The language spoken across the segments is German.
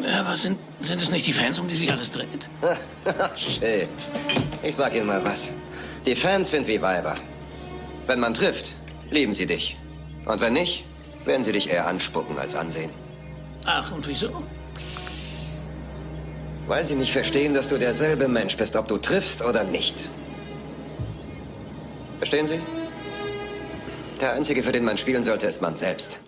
Ja, aber sind es nicht die Fans, um die sich alles dreht? Shit. Ich sag Ihnen mal was. Die Fans sind wie Weiber. Wenn man trifft, lieben sie dich. Und wenn nicht, werden sie dich eher anspucken als ansehen. Ach, und wieso? Weil sie nicht verstehen, dass du derselbe Mensch bist, ob du triffst oder nicht. Verstehen Sie? Der Einzige, für den man spielen sollte, ist man selbst.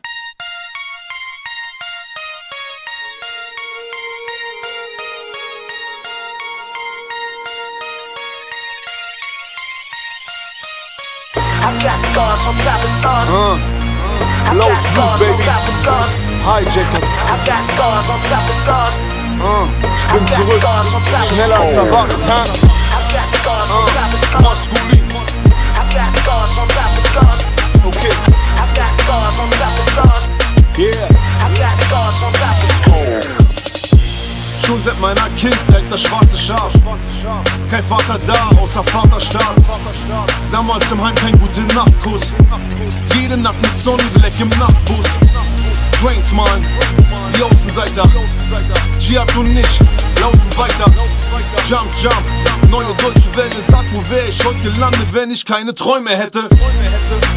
I've got scars on top of scars. I've Low got speed, scars on baby. top of scars. Hijackers. I've got scars on top of scars. Ich bin zurück. Schneller als erwartet. I've got scars on top of scars. Maskulin. I've got scars on top of scars. Okay. I've got scars on top of scars. Yeah. I've got scars on top of scars. Schon seit meiner Kindheit das schwarze Schaf. Kein Vater da, außer Vaterstaat. Damals im Heim kein gute Nachtkuss. Jede Nacht mit Sonny Black im Nachtbus. Trains malen, die Außenseiter. Giat und ich laufen weiter. Jump, jump, neue deutsche Welle. Sag, wo wär ich heute gelandet, wenn ich keine Träume hätte.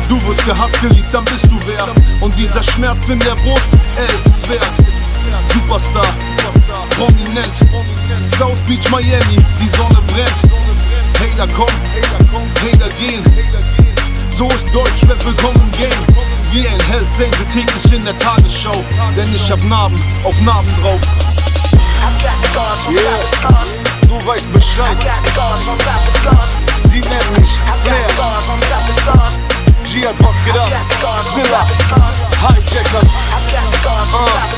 Du wirst gehasst, geliebt, dann bist du wer. Und dieser Schmerz in der Brust, er ist es wert. Superstar, prominent, South Beach, Miami, die Sonne brennt. Hater kommen, Hater gehen. So ist Deutschrap willkommen im Game. Wie ein Hells Angel täglich in der Tagesschau. Denn ich hab Narben auf Narben drauf. I've got scars on top of scars. Du weißt Bescheid, I've got scars on top of scars. die nennen mich I've got Flair. scars on top of scars. G hat was I've gedacht, got scars on Zilla, top of scars. Hijackers. I've got scars on top of